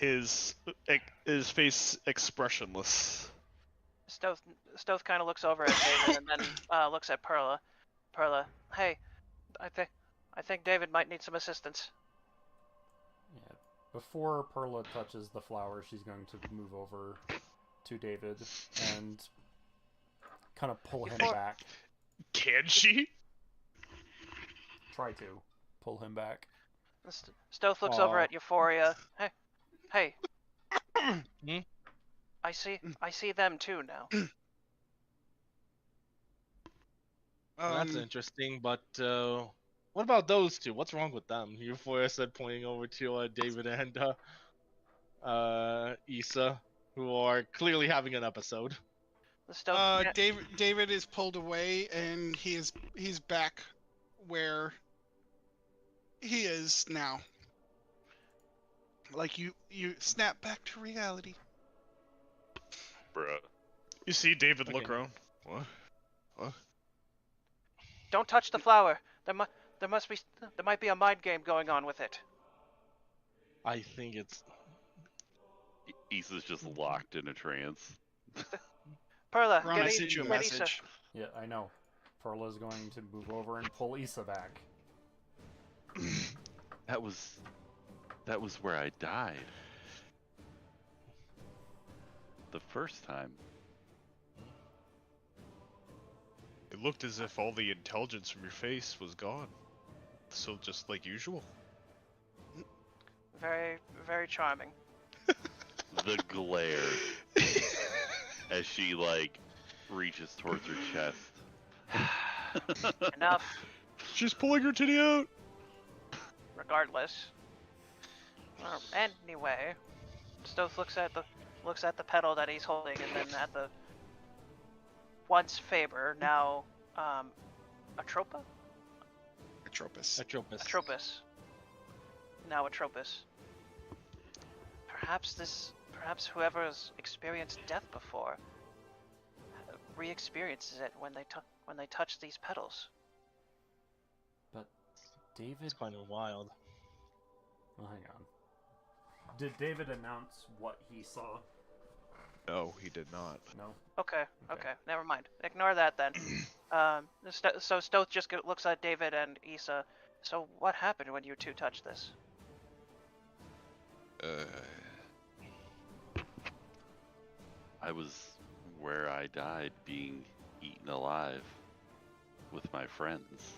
his face expressionless. Stoth kind of looks over at David and then looks at Perla. Perla, hey, I think David might need some assistance. Yeah. Before Perla touches the flower, she's going to move over to David and kind of pull him back. Can she? Try to pull him back. Stoth looks over at Euphoria. Hey. I see them too now. Well, that's interesting, but what about those two? What's wrong with them? Euphoria said, pointing over to David and Issa, who are clearly having an episode. David is pulled away, and he's back where he is now. Like you snap back to reality. Bruh. You see David look around. What? Don't touch the flower. There might be a mind game going on with it. I think it's... Issa's just locked in a trance. Perla, Ron, I sent you a message. Yeah, I know. Perla's going to move over and pull Issa back. That was where I died. The first time. It looked as if all the intelligence from your face was gone. So just like usual. Very, very charming. The glare as she reaches towards her chest. Enough. She's pulling her titty out. Regardless. Anyway, Stoth looks at the pedal that he's holding, and then at the once Faber, now Atropos. Now Atropos. Perhaps whoever has experienced death before re-experiences it when they touch these pedals. But David... It's kind of wild. Well, hang on. Did David announce what he saw? No, he did not. No? Okay. Never mind. Ignore that then. So Stoth just looks at David and Issa. So what happened when you two touched this? I was where I died, being eaten alive with my friends.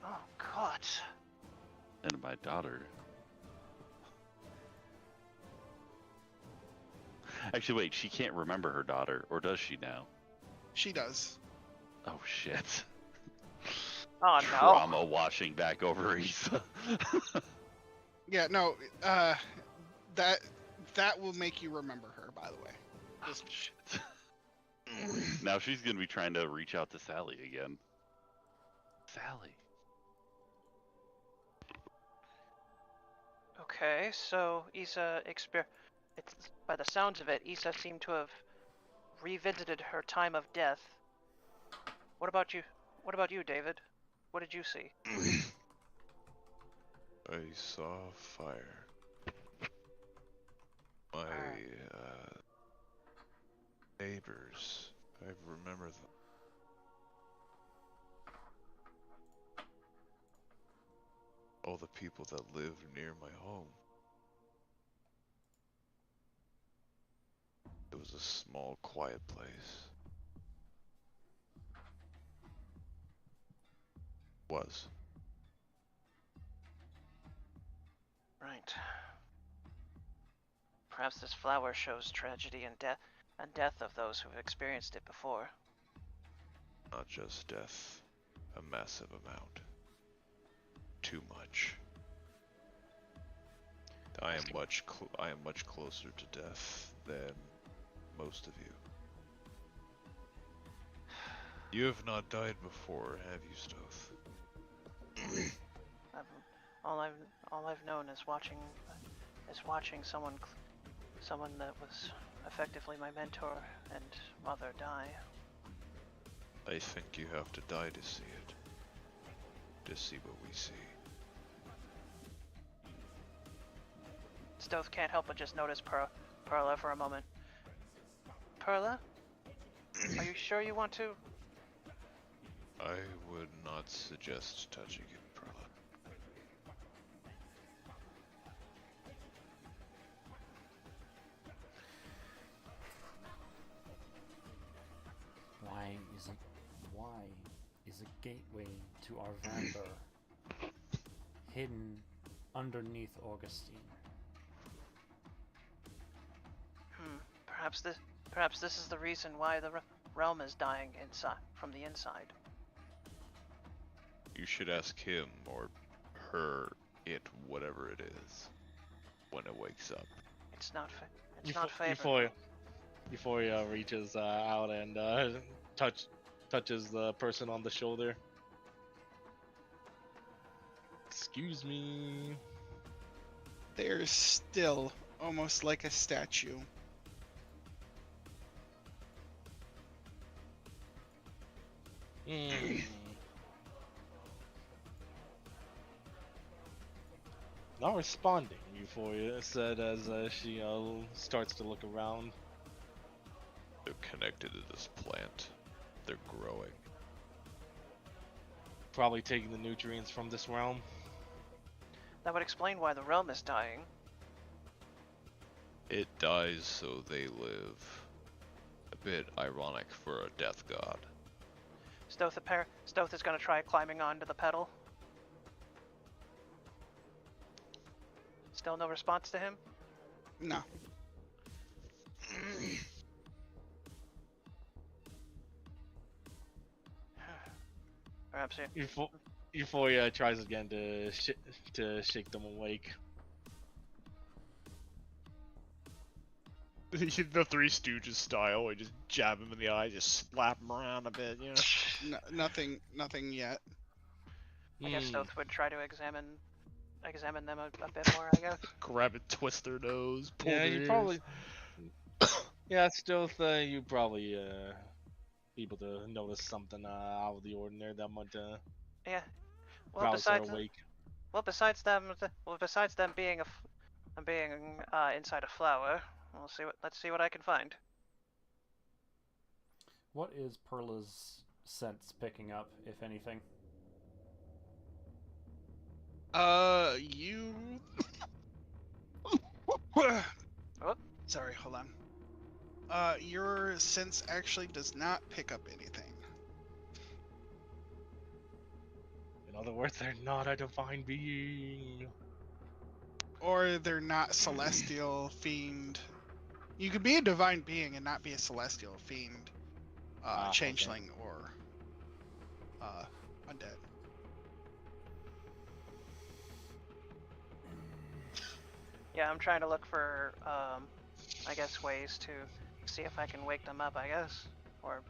Oh, God. And my daughter. Actually, wait, she can't remember her daughter, or does she now? She does. Oh, shit. Oh, no. Trauma washing back over Issa. Yeah, no, that will make you remember her, by the way. Oh, shit. Now she's gonna be trying to reach out to Sally again. Sally. Okay, so Issa by the sounds of it, Issa seemed to have revisited her time of death. What about you? What about you, David? What did you see? I saw fire. My neighbors. I remember them. All the people that live near my home. It was a small, quiet place. Was. Right. Perhaps this flower shows tragedy and death of those who have experienced it before. Not just death, a massive amount. Too much. I am much closer to death than most of you. You have not died before, have you, Stoth? All I've known is watching someone that was effectively my mentor and mother die. I think you have to die to see it. To see what we see. Stoth can't help but just notice Perla for a moment. Perla? Are you sure you want to? I would not suggest touching it, Perla. Why is a gateway to Arvander hidden underneath Augustine? Perhaps this is the reason why the realm is dying inside from the inside. You should ask him or her, it, whatever it is, when it wakes up. It's not favorable. Euphoria reaches out and touches the person on the shoulder. Excuse me. They're still almost like a statue. Not responding, Euphoria said as she starts to look around. They're connected to this plant. They're growing. Probably taking the nutrients from this realm. That would explain why the realm is dying. It dies so they live. A bit ironic for a death god. Stoth is going to try climbing onto the pedal. Still no response to him? No. Perhaps he... Euphoria tries again to shake them awake. The Three Stooges style, we just jab him in the eye, just slap him around a bit, you know? Nothing yet. I guess Stoth would try to examine them a bit more, I guess. Grab it, twist their nose, pull Yeah, their you ears. probably. Yeah, Stealth, you probably be able to notice something out of the ordinary that might Yeah. Well, rouse her awake. besides them being inside a flower, let's see what I can find. What is Perla's sense picking up, if anything? You. Sorry, hold on. Your sense actually does not pick up anything. In other words, they're not a divine being. Or they're not celestial fiend. You could be a divine being and not be a celestial fiend, changeling, or undead. Yeah, I'm trying to look for, I guess, ways to see if I can wake them up, I guess, or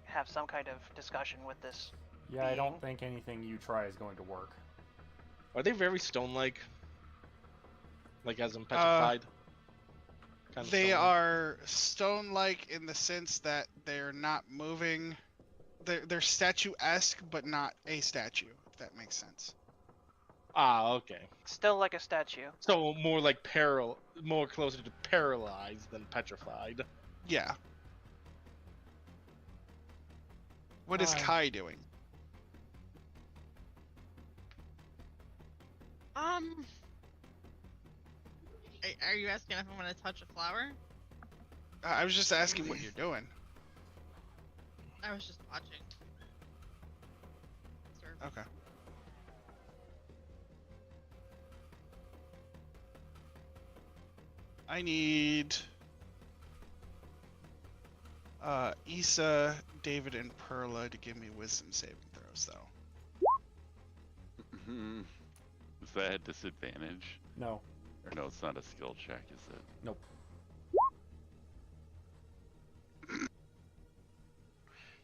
have some kind of discussion with this. Yeah, being. I don't think anything you try is going to work. Are they very stone-like? Like as in petrified? Kind of They stone-like? are stone-like in the sense that they're not moving. They're statuesque, but not a statue, if that makes sense. Ah, okay. Still like a statue. So more like more closer to paralyzed than petrified. Yeah. What is Kai doing? Are you asking if I'm gonna touch a flower? I was just asking what you're doing. I was just watching. Sir. Okay. I need Issa, David, and Perla to give me wisdom saving throws, though. Is that a disadvantage? No. Or no, it's not a skill check, is it? Nope.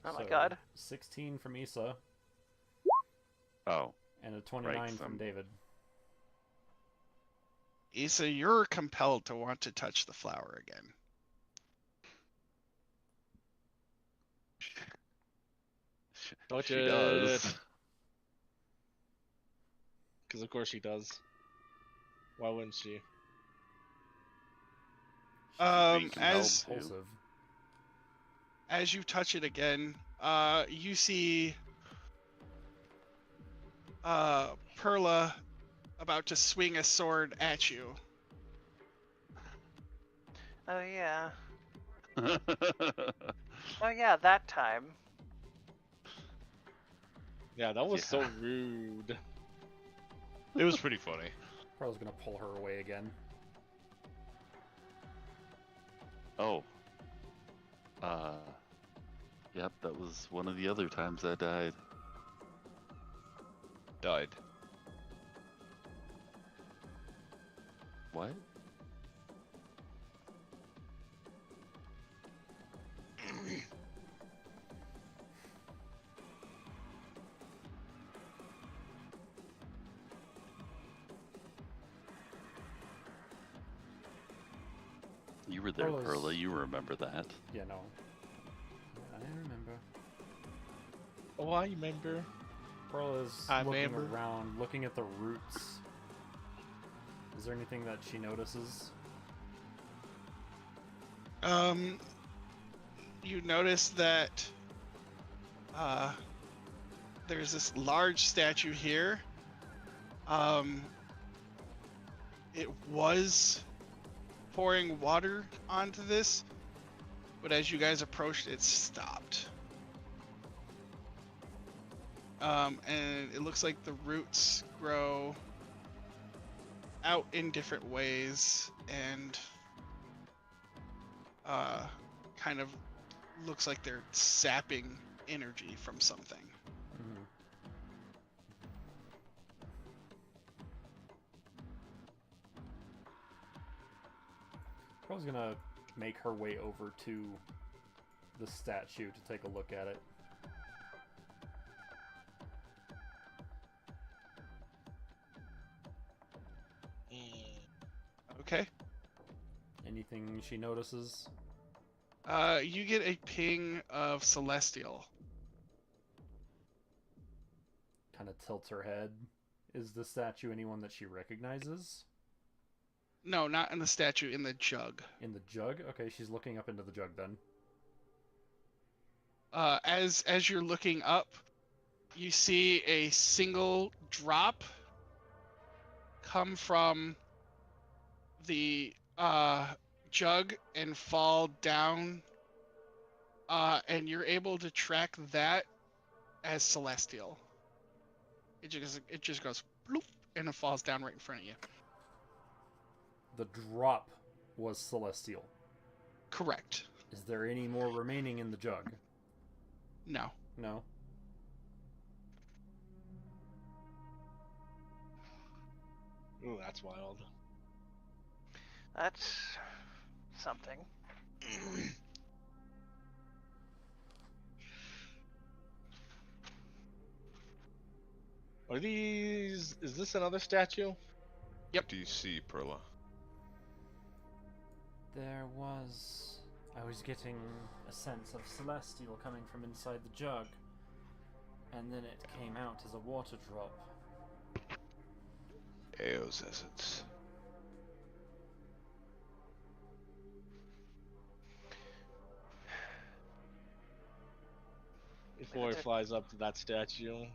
Oh my So, god. 16 from Issa, Oh, and a 29 Right, from David. Issa, you're compelled to want to touch the flower again. Touch she it. does. Because of course she does. Why wouldn't she? Being compelled As to. Impulsive. as you touch it again, you see Perla about to swing a sword at you. Oh yeah. Oh yeah, that time. Yeah, that was Yeah. so rude. It was pretty funny. Pearl's gonna pull her away again. Oh. Yep, that was one of the other times I died. Died. What? You were there, Perla's- Perla. You remember that. Yeah, no. I remember. Oh, I remember. Pearla's I looking remember. around, looking at the roots. Is there anything that she notices? You notice that there's this large statue here. It was pouring water onto this, but as you guys approached, it stopped. And it looks like the roots grow out in different ways and kind of looks like they're sapping energy from something. Mm-hmm. Pearl's gonna make her way over to the statue to take a look at it. Okay. Anything she notices? You get a ping of celestial. Kind of tilts her head. Is the statue anyone that she recognizes? No, not in the statue, in the jug. In the jug? Okay, she's looking up into the jug then. As you're looking up, you see a single drop come from the jug and fall down, and you're able to track that as celestial. It just goes bloop, and it falls down right in front of you. The drop was celestial. Correct. Is there any more remaining in the jug? No. No? Ooh, that's wild. That's something. Are these? Is this another statue? What do you see, Perla? There was... I was getting a sense of celestial coming from inside the jug. And then it came out as a water drop. Eo's essence. Before it flies up to that statue,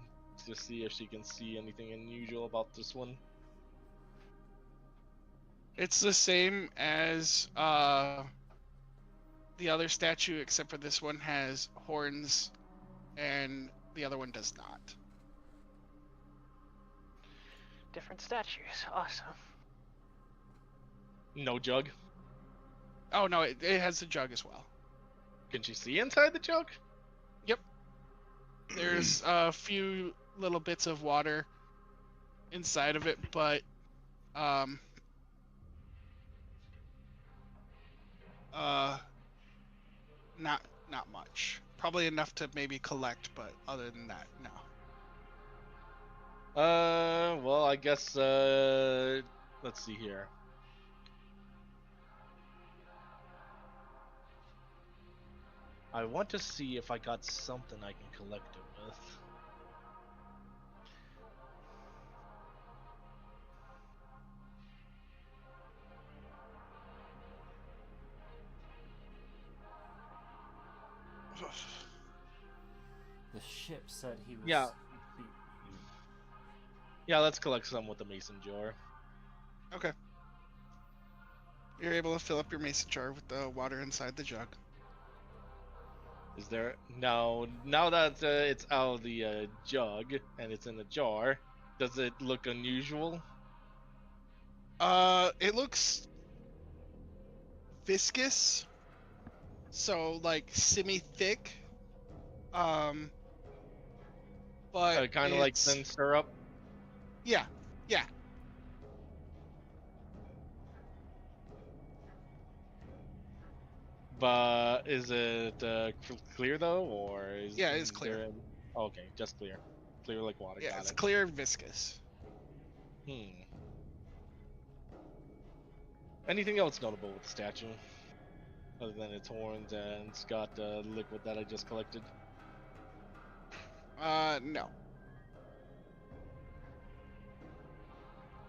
to see if she can see anything unusual about this one. It's the same as the other statue, except for this one has horns and the other one does not. Different statues. Awesome. No jug. Oh no, it has the jug as well. Can she see inside the jug? There's a few little bits of water inside of it, but not much. Probably enough to maybe collect, but other than that, no. Well, I guess, let's see here. I want to see if I got something I can collect it with. The ship said he was. Yeah. He, Yeah, let's collect some with the mason jar. Okay. You're able to fill up your mason jar with the water inside the jug. Is there now that it's out of the jug and it's in a jar? Does it look unusual? It looks viscous, so like semi-thick. But Kind of like it's thin syrup. yeah, yeah. But is it clear though, or is Yeah, it's clear. there? Okay, just clear, clear like water. Yeah, Got it's it. clear and viscous. Anything else notable with the statue, other than its horns and it's got liquid that I just collected? No.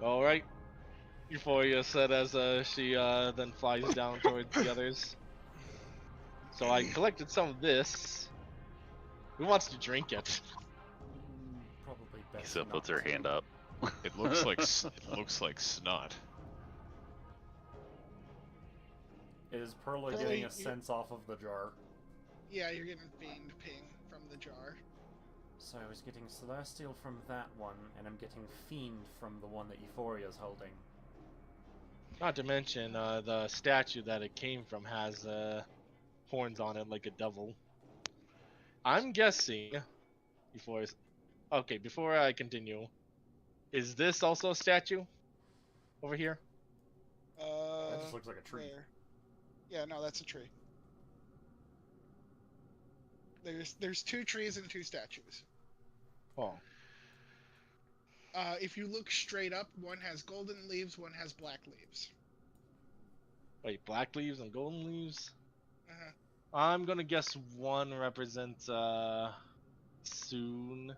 All right. Euphoria said as she then flies down towards the others. So I collected some of this. Who wants to drink it? probably best. Issa not puts her to. hand up. It looks like it looks like snot. Is Perla Perla, getting you- a sense off of the jar? Yeah, you're getting fiend ping from the jar. So I was getting Celestial from that one, and I'm getting Fiend from the one that Euphoria's holding. Not to mention the statue that it came from has horns on it like a devil. I'm guessing before I continue, is this also a statue over here? That just looks like a tree. Where? Yeah, no, that's a tree. There's 2 trees and 2 statues. Oh, If you look straight up, one has golden leaves, one has black leaves. wait, black leaves and golden leaves? Uh-huh. I'm gonna guess one represents soon,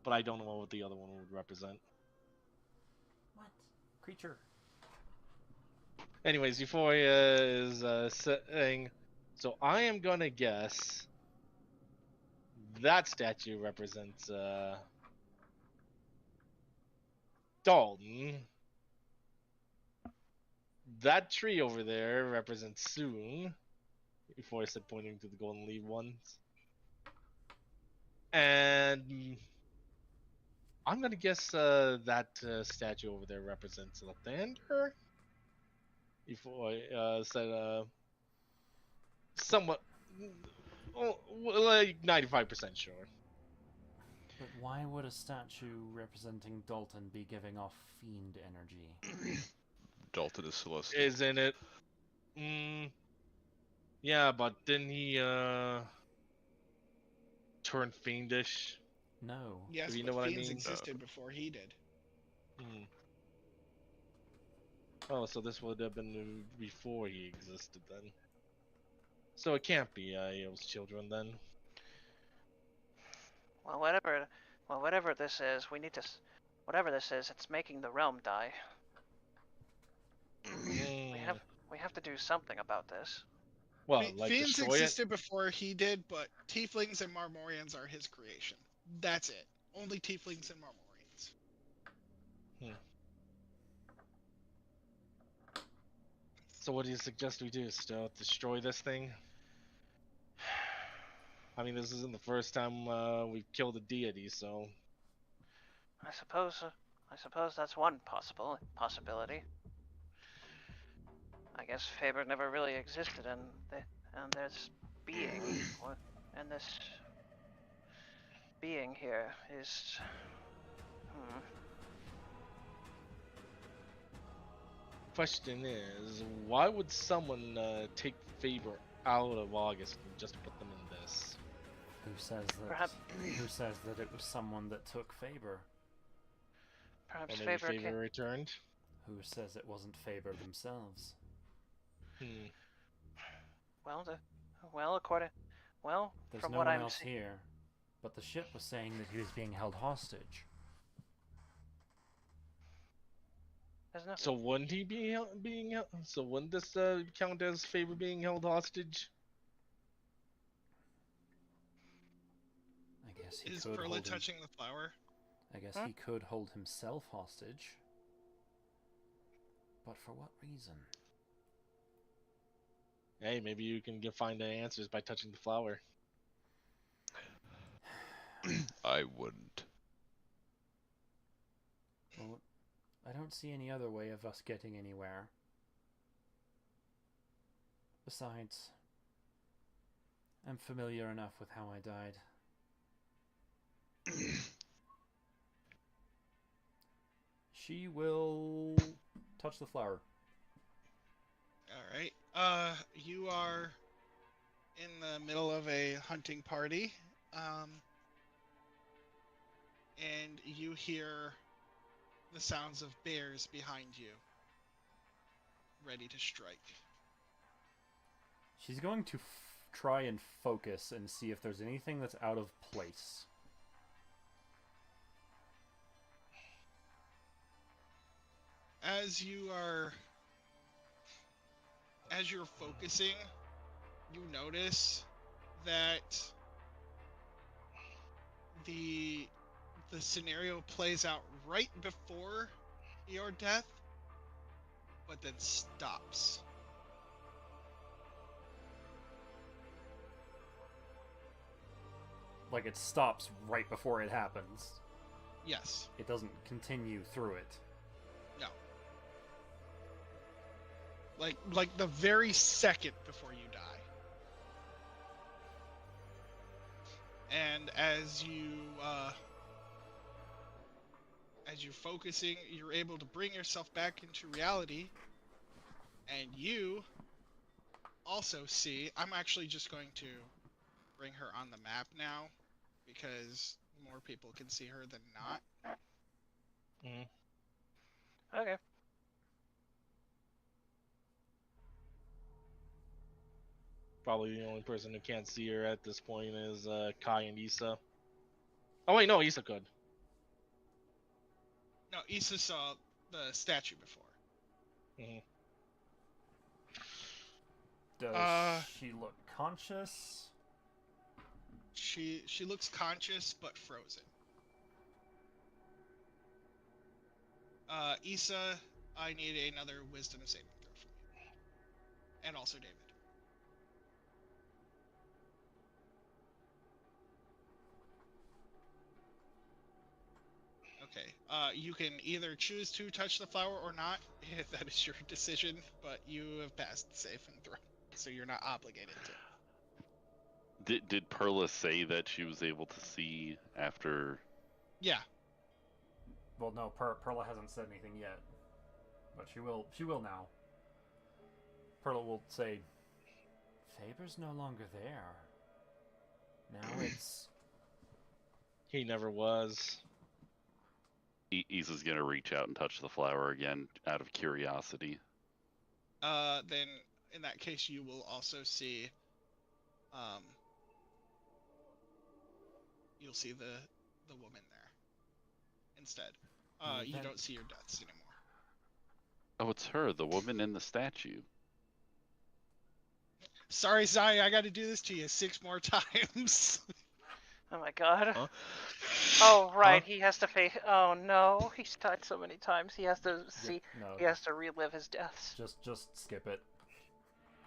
but I don't know what the other one would represent. What? Creature. Anyways, Euphoria is saying, so I am gonna guess that statue represents Dalton. That tree over there represents Soon. Euphoria said, pointing to the golden leaf ones. And I'm gonna guess that statue over there represents Lathander. Euphoria said somewhat, like 95% sure. But why would a statue representing Dalton be giving off fiend energy? Dalton is celestial. Isn't it? Yeah, but didn't he turn fiendish? No. Yes, If you but know what I fiends mean. existed before he did. Oh, so this would have been before he existed then. So it can't be Ao's children then. Well, whatever this is, we need to. Whatever this is, it's making the realm die. We have to do something about this. Well, like Fiends destroy it. existed before he did, but tieflings and Marmorians are his creation. That's it. Only tieflings and Marmorians. So what do you suggest we do? Still destroy this thing? I mean, this isn't the first time we've killed a deity, so I suppose that's one possibility. I guess Faber never really existed, and this being, and this being here is. question is, why would someone take Faber out of August and just put them in this? Who says that? Perhaps- Who says that it was someone that took Faber? Perhaps Or maybe Faber Faber returned? Who says it wasn't Faber themselves? Well, There's from no what one I'm else seeing, here, but the ship was saying that he was being held hostage. there's no. So wouldn't he be being held? So wouldn't this count as Faber being held hostage? I guess he Is could Perla hold him. touching the flower? I guess Huh? he could hold himself hostage. But for what reason? Hey, maybe you can find the answers by touching the flower. I wouldn't. Well, I don't see any other way of us getting anywhere. Besides, I'm familiar enough with how I died. She will touch the flower. All right. You are in the middle of a hunting party, and you hear the sounds of bears behind you, ready to strike. She's going to try and focus and see if there's anything that's out of place. As you're focusing, you notice that the scenario plays out right before your death, but then stops. Like it stops right before it happens. Yes. It doesn't continue through it. No. Like the very second before you die. And as you're focusing, you're able to bring yourself back into reality, and you also see, I'm actually just going to bring her on the map now, because more people can see her than not. Okay. Probably the only person who can't see her at this point is Kai and Issa. Oh wait, no, Issa could. No, Issa saw the statue before. Does she look conscious? She looks conscious but frozen. Issa, I need another wisdom saving throw from you. And also David. Okay. You can either choose to touch the flower or not. If that is your decision, but you have passed the saving throw, so you're not obligated to. Did Perla say that she was able to see after? Yeah. Well, no, Perla hasn't said anything yet, but she will. She will now. Perla will say, "Faber's no longer there. Now it's." He never was. Issa's gonna reach out and touch the flower again out of curiosity. Then in that case, you will also see. You'll see the woman there instead. You don't see your deaths anymore. Oh, it's her, the woman in the statue. Sorry, Zai, I got to do this to you 6 more times. Oh my god. Huh? Oh right, Huh? he has to face. Oh no, he's died so many times. He has to see. No, He has to relive his deaths. just skip it.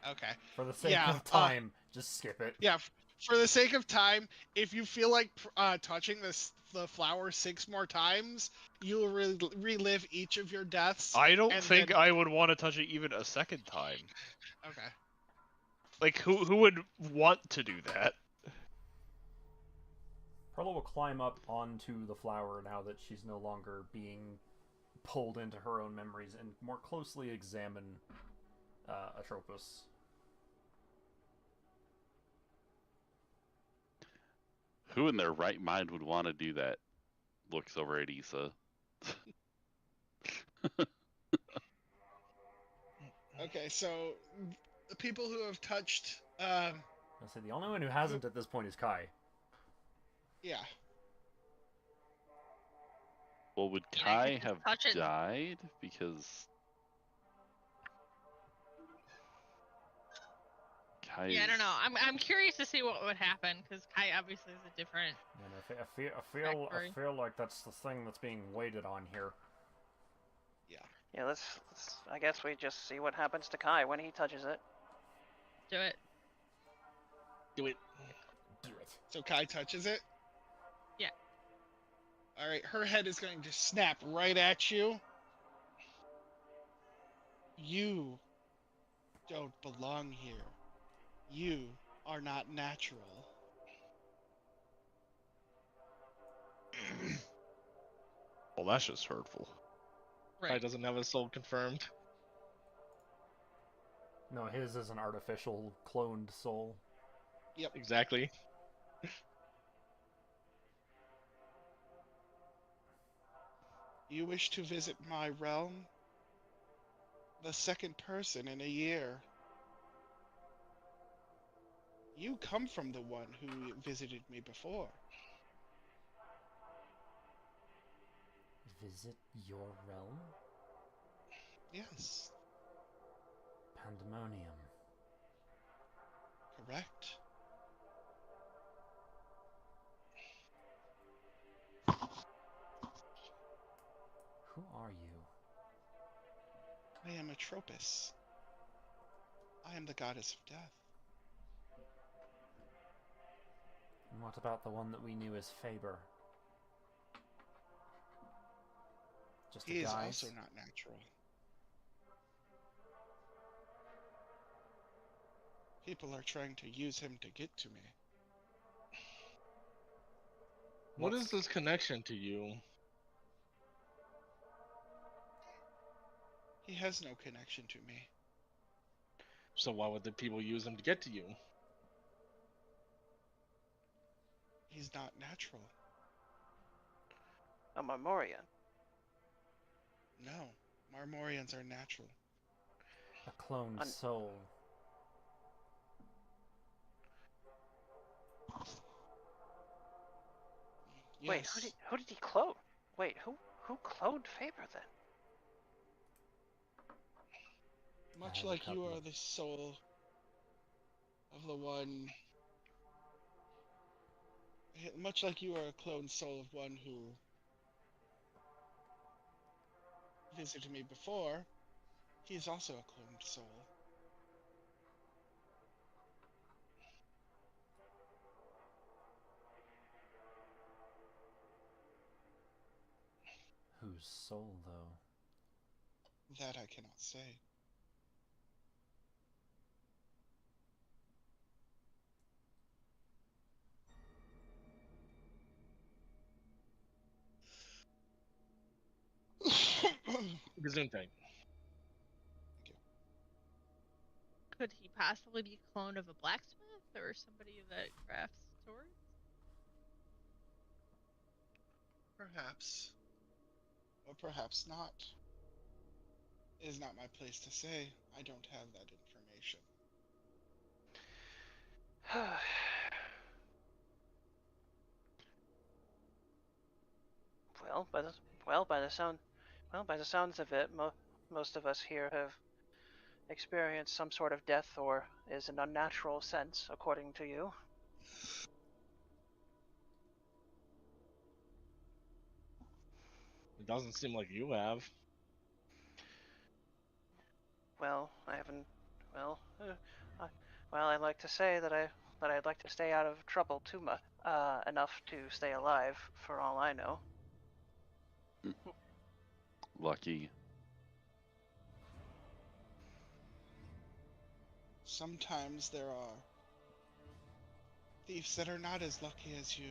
Okay. For the sake Yeah, of time, just skip it. Yeah, for the sake of time, if you feel like touching the flower 6 more times, you will relive each of your deaths. I don't and think then... I would want to touch it even a second time. Okay. Like, who would want to do that? Perla will climb up onto the flower now that she's no longer being pulled into her own memories and more closely examine Atropos. Who in their right mind would want to do that? Looks over at Issa. Okay, so the people who have touched, I'll say the only one who hasn't at this point is Kai. yeah. Well, would Can I Kai just have touch it? died? Because Kai Yeah, I is- don't know. I'm curious to see what would happen because Kai obviously is a different. And I feel like that's the thing that's being waited on here. Yeah, let's. I guess we just see what happens to Kai when he touches it. Do it. Do it. Do it. So Kai touches it. Yeah. All right, her head is going to snap right at you. You don't belong here. You are not natural. Well, that's just hurtful. Kai Right. doesn't have his soul confirmed. No, his is an artificial cloned soul. Exactly. You wish to visit my realm? The second person in a year. You come from the one who visited me before. Visit your realm? Yes, Pandemonium. correct. Who are you? I am Atropis. I am the goddess of death. And what about the one that we knew as Faber? Just He a is guise? also not natural. People are trying to use him to get to me. What What's- is this connection to you? He has no connection to me. So why would the people use him to get to you? He's not natural. A Marmorian. No, Marmorians are natural. A cloned soul. Yes. Wait, who did he clone? Wait, who cloned Faber then? Much have a like you couple. are the soul of the one. Much like you are a clone soul of one who visited me before, he is also a cloned soul. Whose soul, though? That I cannot say. Gesundheit. Could he possibly be a clone of a blacksmith or somebody that crafts swords? Perhaps. Or perhaps not. It is not my place to say. I don't have that information. Well, by the sounds of it, most of us here have experienced some sort of death or is an unnatural sense, according to you. It doesn't seem like you have. Well, I haven't. Well, I'd like to say that I'd like to stay out of trouble too much, enough to stay alive, for all I know. Lucky. Sometimes there are thieves that are not as lucky as you.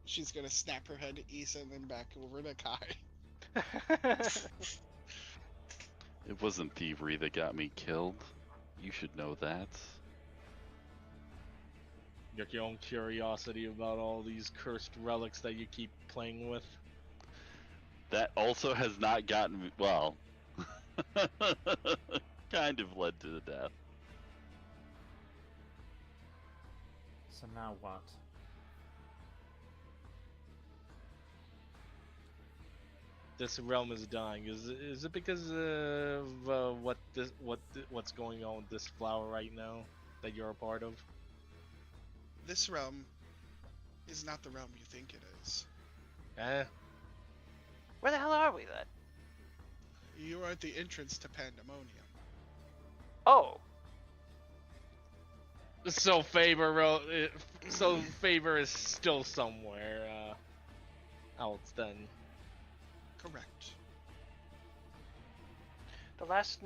She's gonna snap her head to Issa and then back over to Kai. It wasn't thievery that got me killed. You should know that. You got your own curiosity about all these cursed relics that you keep playing with. That also has not gotten me. Well, kind of led to the death. So now what? this realm is dying? Is it because of what's going on with this flower right now that you're a part of? This realm is not the realm you think it is. Eh? Where the hell are we then? You are at the entrance to Pandemonium. Oh, So favor is still somewhere else then. Correct. the last,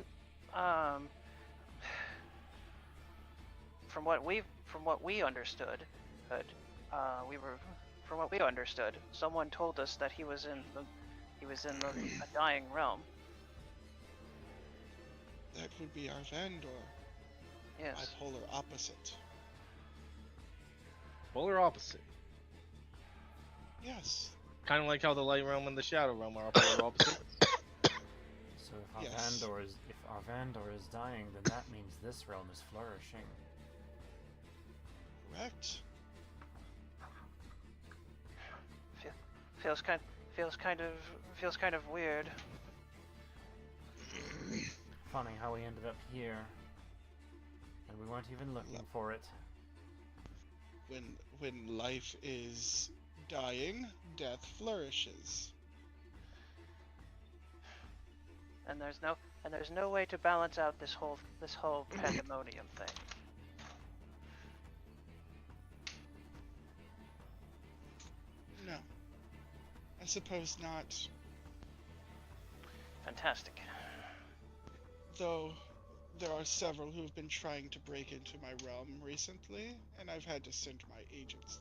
from what we understood, from what we understood, someone told us that he was in a dying realm. That would be our Vandor, Yes. bipolar opposite. Polar opposite. Yes. Kind of like how the light realm and the shadow realm are polar opposite. So if our Yes. Vandor is dying, then that means this realm is flourishing. Correct. Feels kind of weird. Funny how we ended up here, and we weren't even looking for it. When life is dying, death flourishes. And there's no way to balance out this whole pandemonium thing. No. I suppose not. Fantastic. Though there are several who have been trying to break into my realm recently, and I've had to send my agents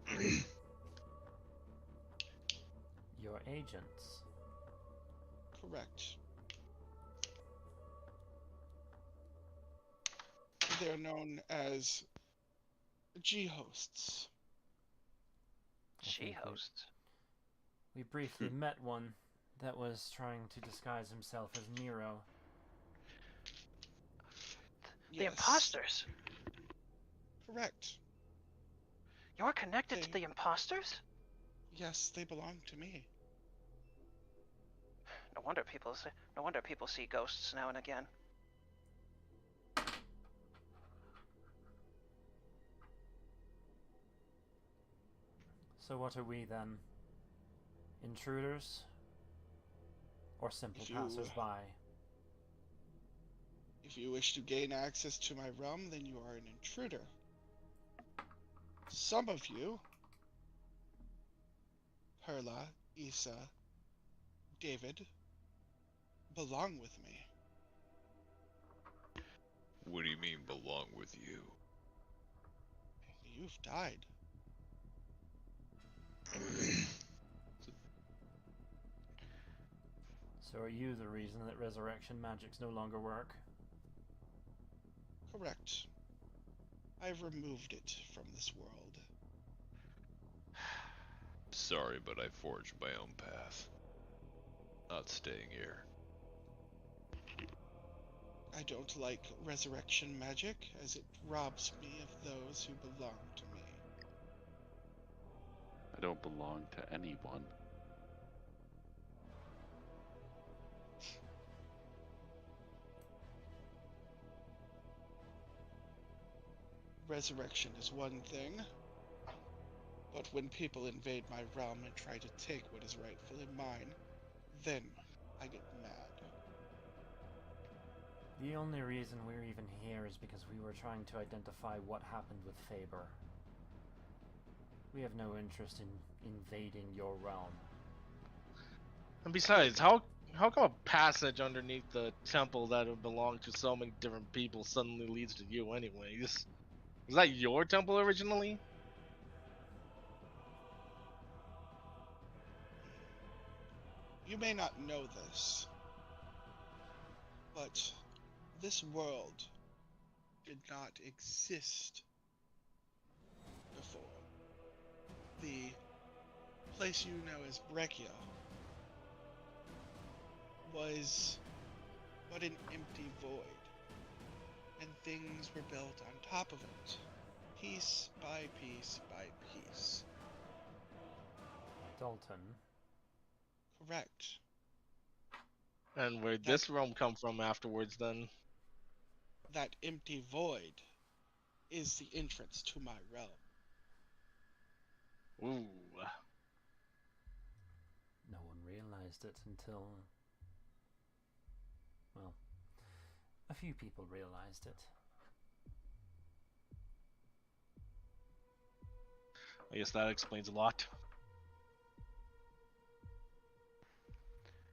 their way. Your agents. Correct. They're known as G-hosts. She hosts. We briefly met one that was trying to disguise himself as Nero. The Yes. imposters. Correct. You're connected to They- the imposters? Yes, they belong to me. No wonder people see ghosts now and again. So what are we then? Intruders? Or simple If you- passers-by? If you wish to gain access to my realm, then you are an intruder. Some of you, Perla, Issa, David, belong with me. What do you mean belong with you? You've died. So are you the reason that resurrection magics no longer work? Correct. I've removed it from this world. Sorry, but I forged my own path. Not staying here. I don't like resurrection magic, as it robs me of those who belong to me. I don't belong to anyone. Resurrection is one thing, but when people invade my realm and try to take what is rightfully mine, then I get mad. The only reason we're even here is because we were trying to identify what happened with Faber. We have no interest in invading your realm. And besides, how come a passage underneath the temple that would belong to so many different people suddenly leads to you anyways? Was that your temple originally? You may not know this, but this world did not exist before. The place you know as Brechia was but an empty void, and things were built on top of it, piece by piece by piece. Dalton. Correct. And where'd That- this realm come from afterwards then? That empty void is the entrance to my realm. Ooh. No one realized it until. Well, a few people realized it. I guess that explains a lot.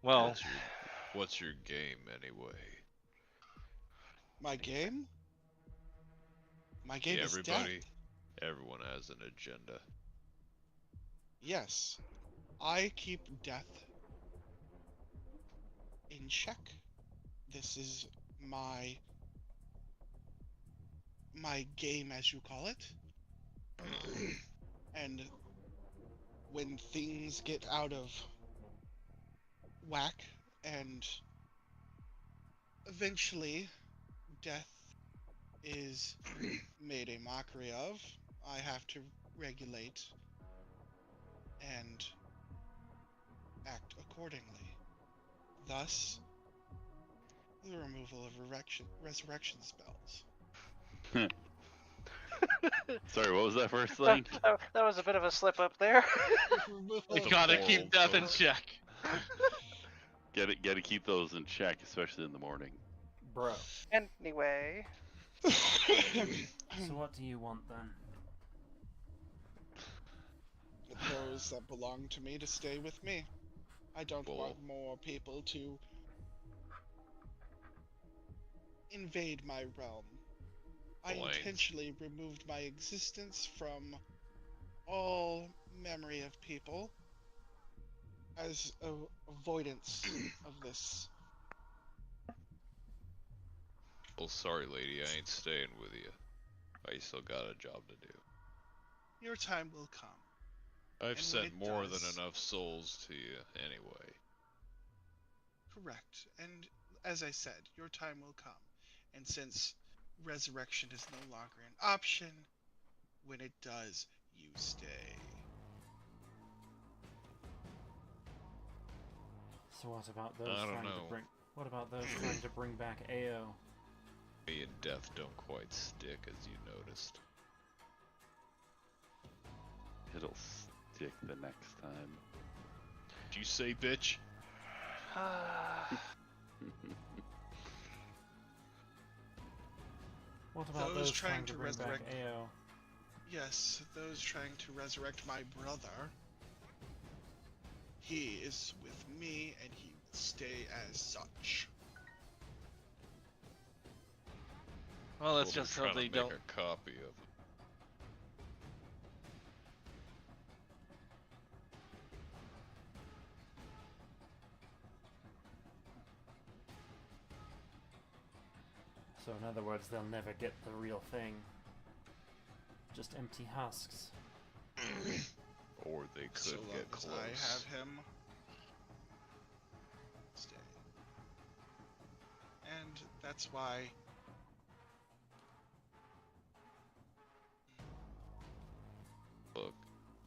Well, What's your game anyway? My game? My game Yeah, is everybody, death. everyone has an agenda. Yes. I keep death in check. This is my game, as you call it. And when things get out of whack and eventually death is made a mockery of, I have to regulate and act accordingly. Thus, the removal of resurrection spells. Sorry, what was that first That, thing? that was a bit of a slip up there. Removal we The gotta moral keep death in code. check. Gotta keep those in check, especially in the morning. Bro. Anyway, So what do you want then? Those that belong to me to stay with me. I don't Well- want more people to invade my realm. I Blaine. intentionally removed my existence from all memory of people as a avoidance of this. Well, sorry, lady, I ain't staying with you. I still got a job to do. Your time will come. I've And when sent it more does- than enough souls to you anyway. Correct. And as I said, your time will come. And since resurrection is no longer an option, when it does, you stay. So what about those I don't trying know. to bring? What about those trying to bring back Ao? Me and death don't quite stick, as you noticed. It'll stick the next time. Did you say bitch? What about Those those trying trying to to bring back resurrect- Ao? Yes, those trying to resurrect my brother. He is with me and he will stay as such. Well, let's Well, just we're hope trying they to make don't. a copy of it. So in other words, they'll never get the real thing. Just empty husks. Or they could So long get as close. I have him. Stay. And that's why Look,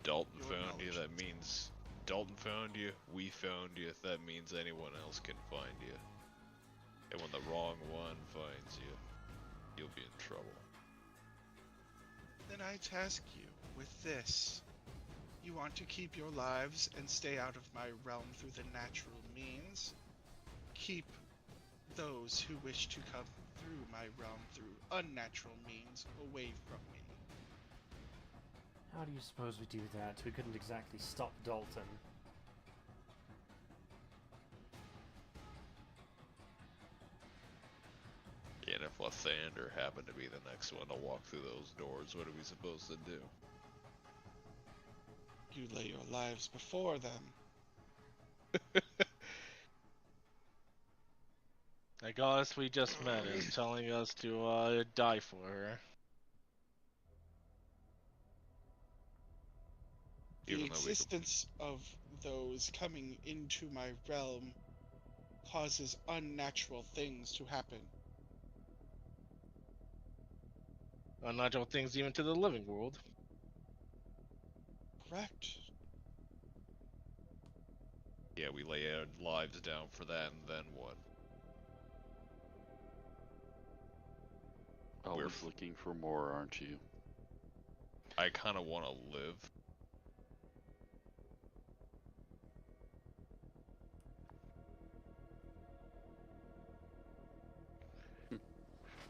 Dalton Your found you, that acknowledgements. means Dalton found you, we found you, that means anyone else can find you. And when the wrong one finds you, you'll be in trouble. then I task you with this. You want to keep your lives and stay out of my realm through the natural means. Keep those who wish to come through my realm through unnatural means away from me. How do you suppose we do that? We couldn't exactly stop Dalton. And if Lathander happened to be the next one to walk through those doors, what are we supposed to do? You lay your lives before them. The goddess we just met is telling us to die for her. The Even though we could- existence of those coming into my realm causes unnatural things to happen. Unnatural things even to the living world. Correct. Yeah, we lay our lives down for that, and then what? Always looking for more, aren't you? I kind of want to live.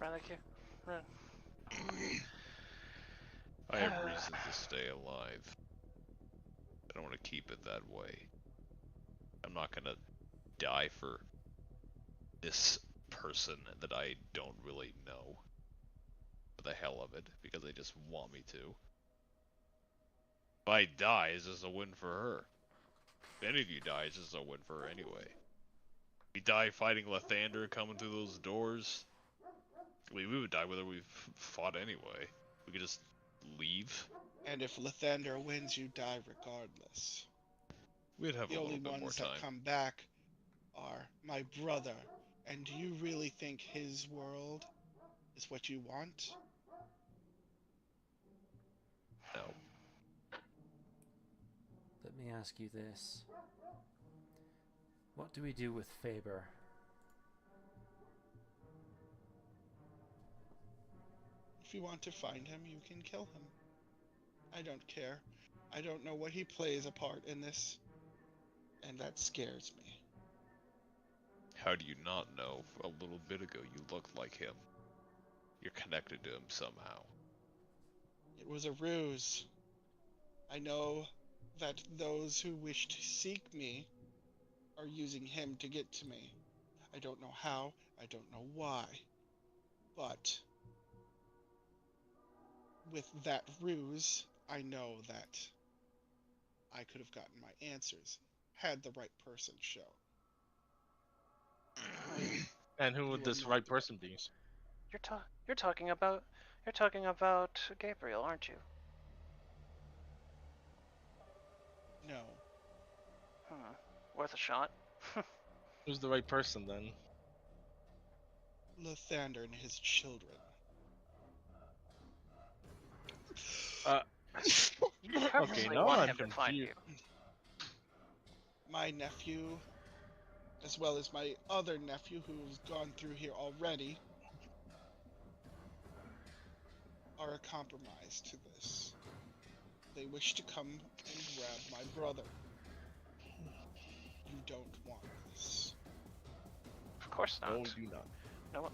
Relic, I have reason to stay alive. I don't want to keep it that way. I'm not gonna die for this person that I don't really know. For the hell of it, because they just want me to. If I die, it's just a win for her. If any of you die, it's just a win for her anyway. We die fighting Lathander coming through those doors. We would die whether we fought anyway. We could just leave. And if Lathander wins, you die regardless. We'd have The a only little bit more ones time. that come back are my brother. And do you really think his world is what you want? No. Let me ask you this. What do we do with Faber? If you want to find him, you can kill him. I don't care. I don't know what he plays a part in this, and that scares me. How do you not know? A little bit ago you looked like him. You're connected to him somehow. It was a ruse. I know that those who wish to seek me are using him to get to me. I don't know how, I don't know why, but with that ruse, I know that I could have gotten my answers had the right person show. And who You would are this not right the right person be? you're talking about Gabriel, aren't you? No. Worth a shot. Who's the right person then? Lathander and his children. You purposely Okay, now want I'm him to find you. confused. My nephew, as well as my other nephew who's gone through here already, are a compromise to this. They wish to come and grab my brother. You don't want this. Of course not. No, we do not. No.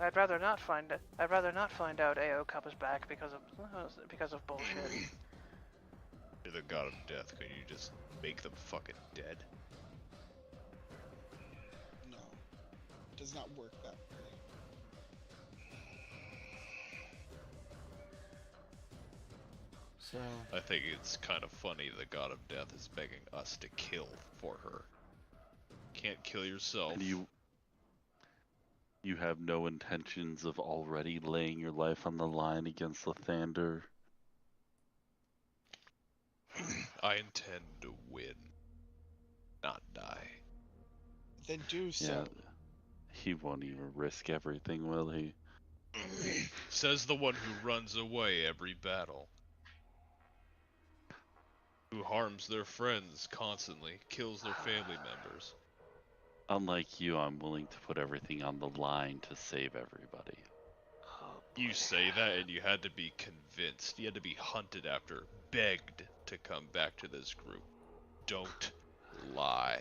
I'd rather not find it. I'd rather not find out AO comes back because of bullshit. You're the god of death. Can you just make them fucking dead? No. It does not work that way. So, I think it's kind of funny the god of death is begging us to kill for her. Can't kill yourself. And you have no intentions of already laying your life on the line against Lathander? I intend to win, not die. Then do so. Yeah, he won't even risk everything, will he? Says the one who runs away every battle. Who harms their friends constantly, kills their family members. Unlike you, I'm willing to put everything on the line to save everybody. You say that and you had to be convinced. You had to be hunted after, begged to come back to this group. Don't lie.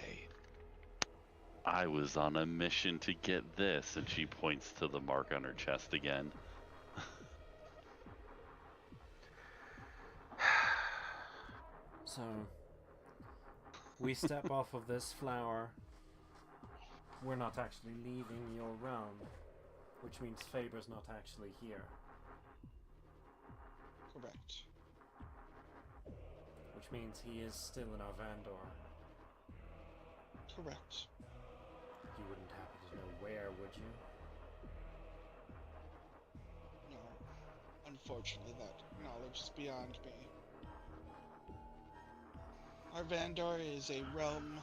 I was on a mission to get this, and she points to the mark on her chest again. so we step off of this flower. We're not actually leaving your realm, which means Faber's not actually here. Correct. Which means he is still in Arvandor. Correct. You wouldn't happen to know where, would you? No. Unfortunately, that knowledge is beyond me. Arvandor is a realm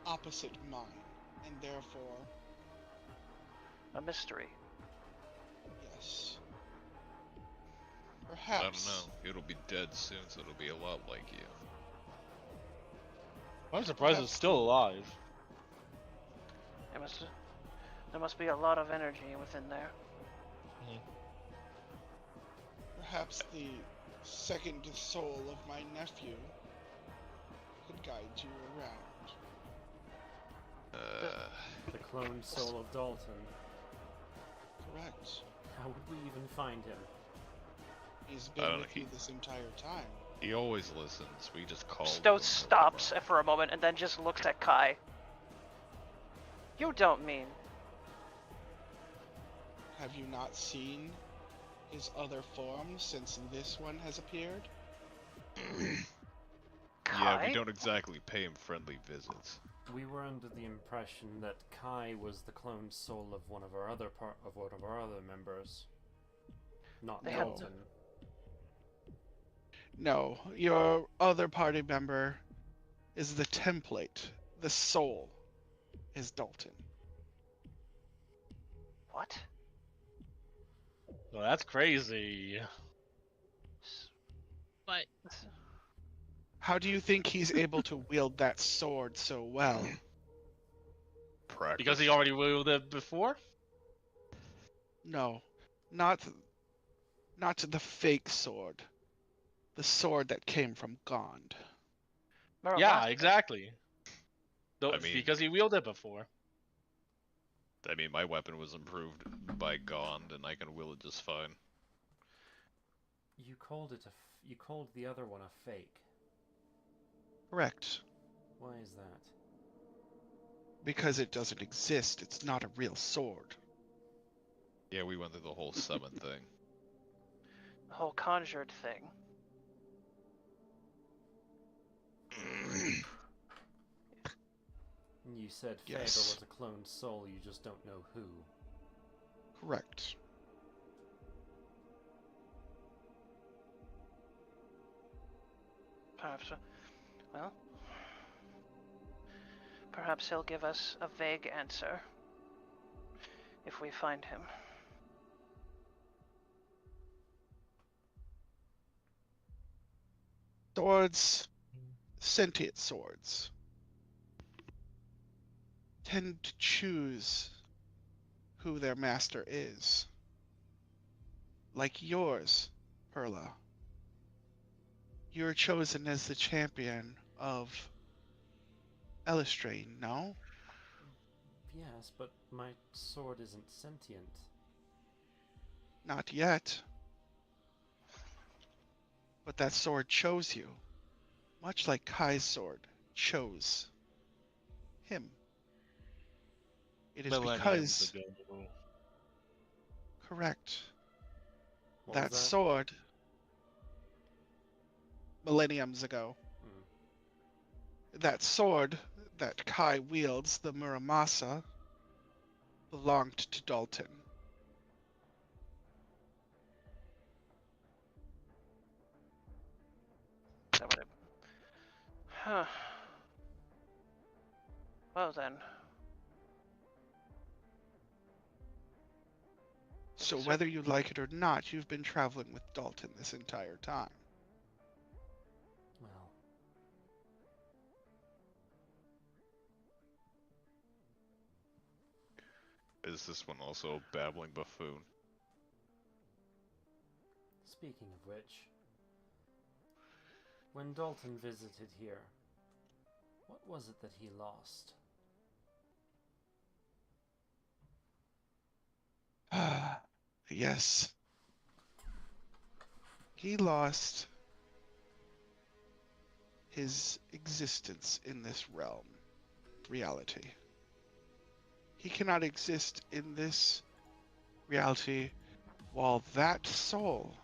opposite mine, and therefore, A mystery. yes. I don't Perhaps. know. It'll be dead soon, so it'll be a lot like you. I'm surprised it's Perhaps still the- alive. There must be a lot of energy within there. Perhaps the second soul of my nephew could guide you around. The cloned soul of Dalton. Correct. How would we even find him? He's I been don't with know, you this entire time. He always listens. We just call him. Stoat stops for a moment and then just looks at Kai. You don't mean... Have you not seen his other forms since this one has appeared? Kai? Yeah, we don't exactly pay him friendly visits. We were under the impression that Kai was the cloned soul of one of our other members, not They had- Dalton. No, your other party member is the template. The soul is Dalton. What? Well, that's crazy. But How do you think he's able to wield that sword so well? Practice. Because he already wielded it before? No, not the fake sword. The sword that came from Gond. Yeah, Muramasa. exactly. I mean- Because he wielded it before. I mean, my weapon was improved by Gond, and I can wield it just fine. You called you called the other one a fake. Correct. Why is that? Because it doesn't exist. It's not a real sword. Yeah, we went through the whole summon thing. The whole conjured thing. You said Yes. Faber was a cloned soul, you just don't know who. Correct. Perhaps, well, perhaps he'll give us a vague answer if we find him. Swords, sentient swords, tend to choose who their master is. Like yours, Perla. You're chosen as the champion of Elistrain, no? Yes, but my sword isn't sentient. Not yet. But that sword chose you. Much like Kai's sword chose him. It is Millenniums because... ago. Correct. What That was that? sword... Millenniums ago. That sword that Kai wields, the Muramasa, belonged to Dalton. That would have... Huh. Well then. So Yes, sir. whether you like it or not, you've been traveling with Dalton this entire time. Well, Is this one also a babbling buffoon? speaking of which, when Dalton visited here, what was it that he lost? Yes. He lost his existence in this reality. He cannot exist in this reality while that soul,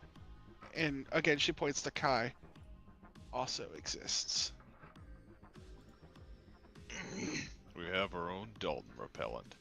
and again she points to Kai, also exists. We have our own Dalton repellent.